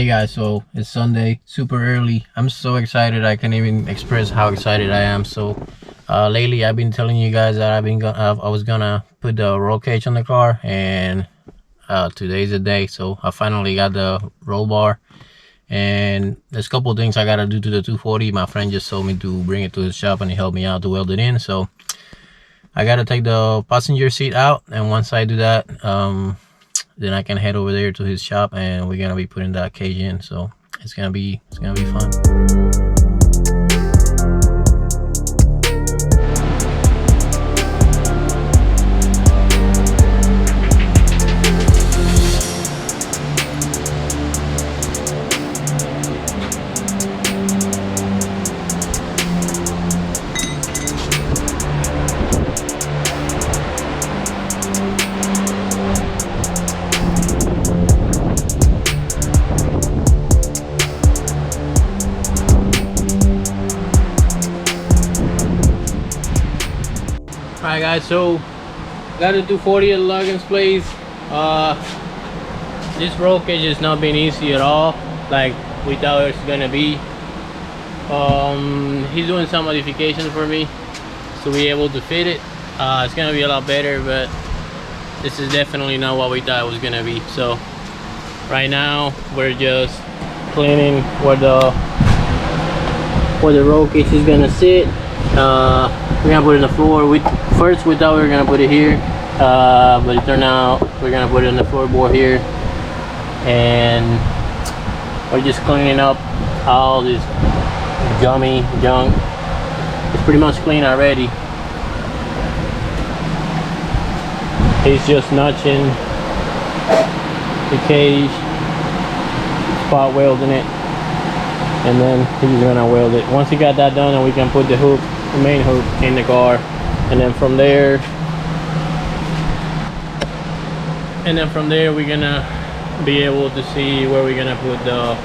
Hey guys, so it's Sunday, super early. I'm so excited I can't even express how excited I am. So lately I've been telling you guys that I was gonna put the roll cage on the car, and today's the day. So I finally got the roll bar, and there's a couple things I gotta do to the 240. My friend just told me to bring it to his shop and he helped me out to weld it in. So I gotta take the passenger seat out, and once I do that, then I can head over there to his shop and we're gonna be putting that cage in. So it's gonna be fun. Alright guys, so got a 240 at Logan's place. This roll cage has not been easy at all, like we thought it was gonna be. He's doing some modifications for me so we're able to fit it. It's gonna be a lot better, but this is definitely not what we thought it was gonna be. So right now we're just cleaning where the roll cage is gonna sit. We're gonna put it on the floor. First we thought we were gonna put it here, but it turned out we're gonna put it on the floorboard here, and we're just cleaning up all this gummy junk. It's pretty much clean already. He's just notching the cage, spot welding it, and then he's gonna weld it. Once he got that done, and we can put the hook, the main hook, in the car, and then from there we're gonna be able to see where we're gonna put the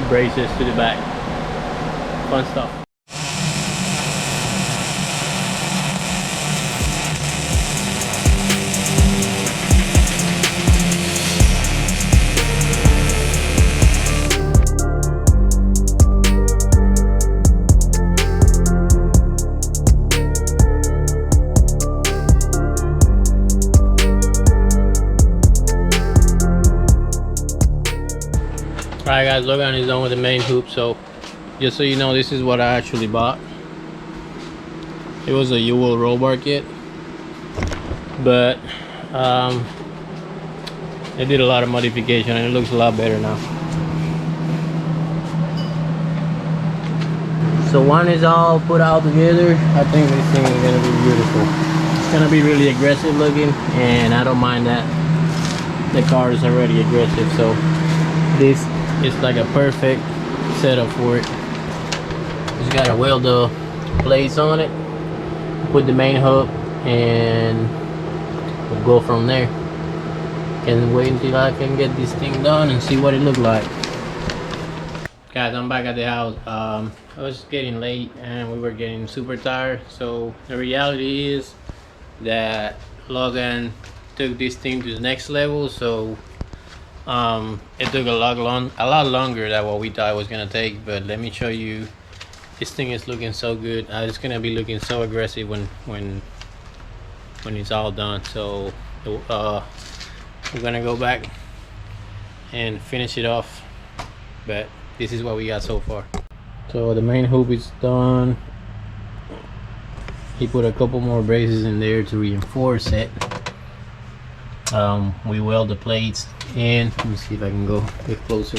braces to the back. Fun stuff. Alright guys, Logan is done with the main hoop. So just so you know, this is what I actually bought. It was a U-weld roll bar kit, but they did a lot of modification and it looks a lot better now. So one is all put out together. I think this thing is gonna be beautiful. It's gonna be really aggressive looking, and I don't mind that. The car is already aggressive, so this is like a perfect setup for it. Just gotta weld the plates on it, put the main hook, and we'll go from there. Can't wait until I can get this thing done and see what it looks like. Guys, I'm back at the house. It was getting late and we were getting super tired. So the reality is that Logan took this thing to the next level. So it took a lot longer than what we thought it was gonna take. But let me show you, this thing is looking so good. It's gonna be looking so aggressive when it's all done. So we're gonna go back and finish it off, but this is what we got so far. So the main hoop is done. He put a couple more braces in there to reinforce it. We weld the plates in. Let me see if I can go a bit closer.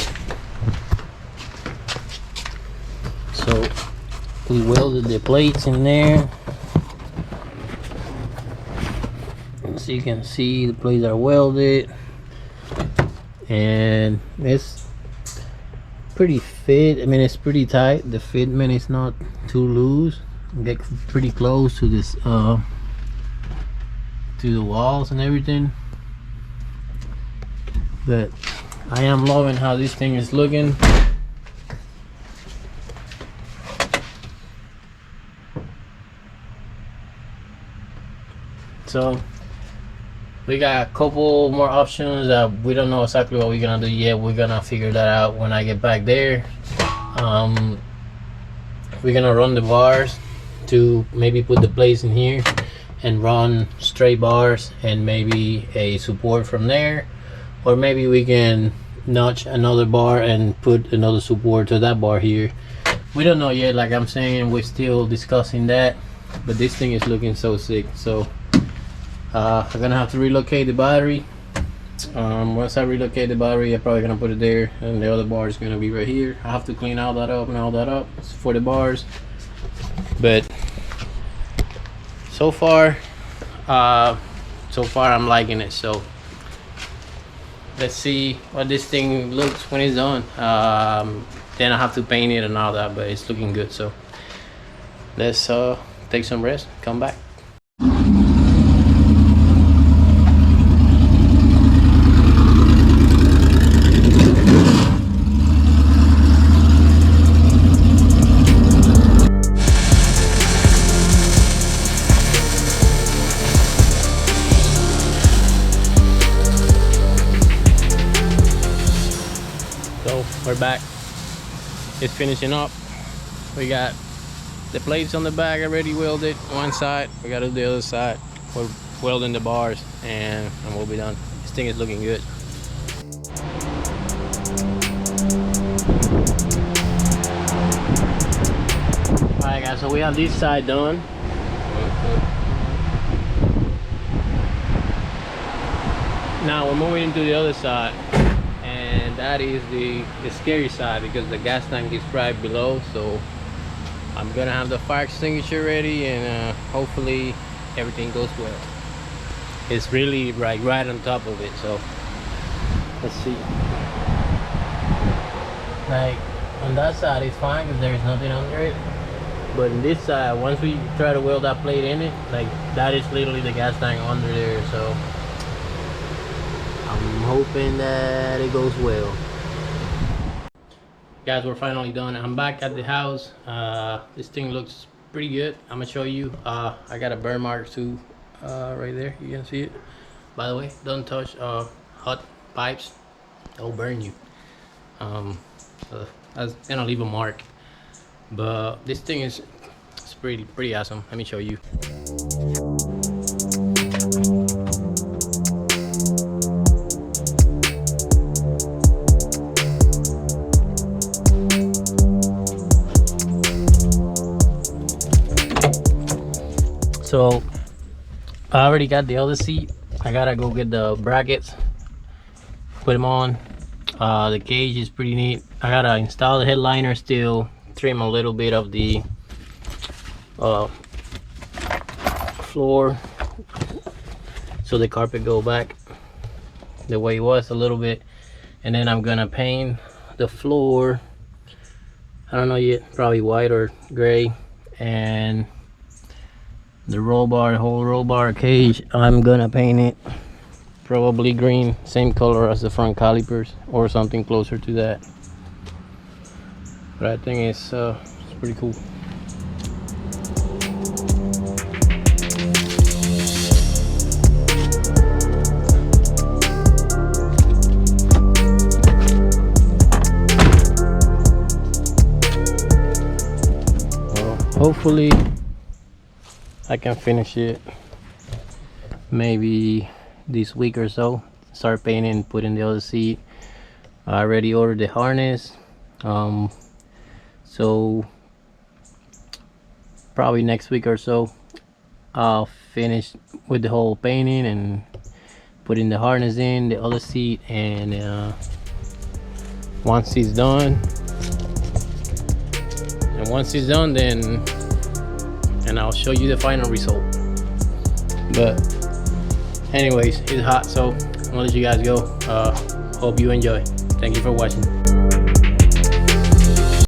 So we welded the plates in there. So you can see the plates are welded, and it's pretty fit. I mean, it's pretty tight. The fitment is not too loose. Get pretty close to this to the walls and everything. But I am loving how this thing is looking. So we got a couple more options that we don't know exactly what we're gonna do yet. We're gonna figure that out when I get back there. We're gonna run the bars to maybe put the plates in here and run straight bars and maybe a support from there, or maybe we can notch another bar and put another support to that bar here. We don't know yet. Like I'm saying, we're still discussing that, but this thing is looking so sick. So I'm gonna have to relocate the battery. Once I relocate the battery, I'm probably gonna put it there, and the other bar is gonna be right here. I have to clean all that up and all that up for the bars, but so far I'm liking it. So let's see what this thing looks when it's done. Then I have to paint it and all that, but it's looking good. So let's take some rest, come back. So we're back. It's finishing up. We got the plates on the back already welded one side. We gotta do the other side. We're welding the bars and we'll be done. This thing is looking good. Alright guys, so we have this side done. Now we're moving into the other side. And that is the scary side, because the gas tank is right below. So I'm gonna have the fire extinguisher ready, and hopefully everything goes well. It's really right on top of it. So let's see. Like on that side it's fine because there's nothing under it, but in this side, once we try to weld that plate in it, like that is literally the gas tank under there. So I'm hoping that it goes well. Guys, we're finally done. I'm back at the house. This thing looks pretty good. I'm gonna show you. I got a burn mark too, right there. You can see it. By the way, don't touch hot pipes. They'll burn you. That's gonna leave a mark. But this thing is pretty awesome. Let me show you. So I already got the other seat. I gotta go get the brackets, put them on. The cage is pretty neat. I gotta install the headliner still, trim a little bit of the floor so the carpet go back the way it was a little bit, and then I'm gonna paint the floor. I don't know yet, probably white or gray, and the roll bar, the whole roll bar cage, I'm gonna paint it probably green, same color as the front calipers or something closer to that. But I think it's pretty cool. Well, hopefully I can finish it maybe this week or so. Start painting, putting the other seat. I already ordered the harness, so probably next week or so I'll finish with the whole painting and putting the harness in the other seat. And once it's done, then I'll show you the final result. But anyways, it's hot, so I'm gonna let you guys go. Hope you enjoy. Thank you for watching.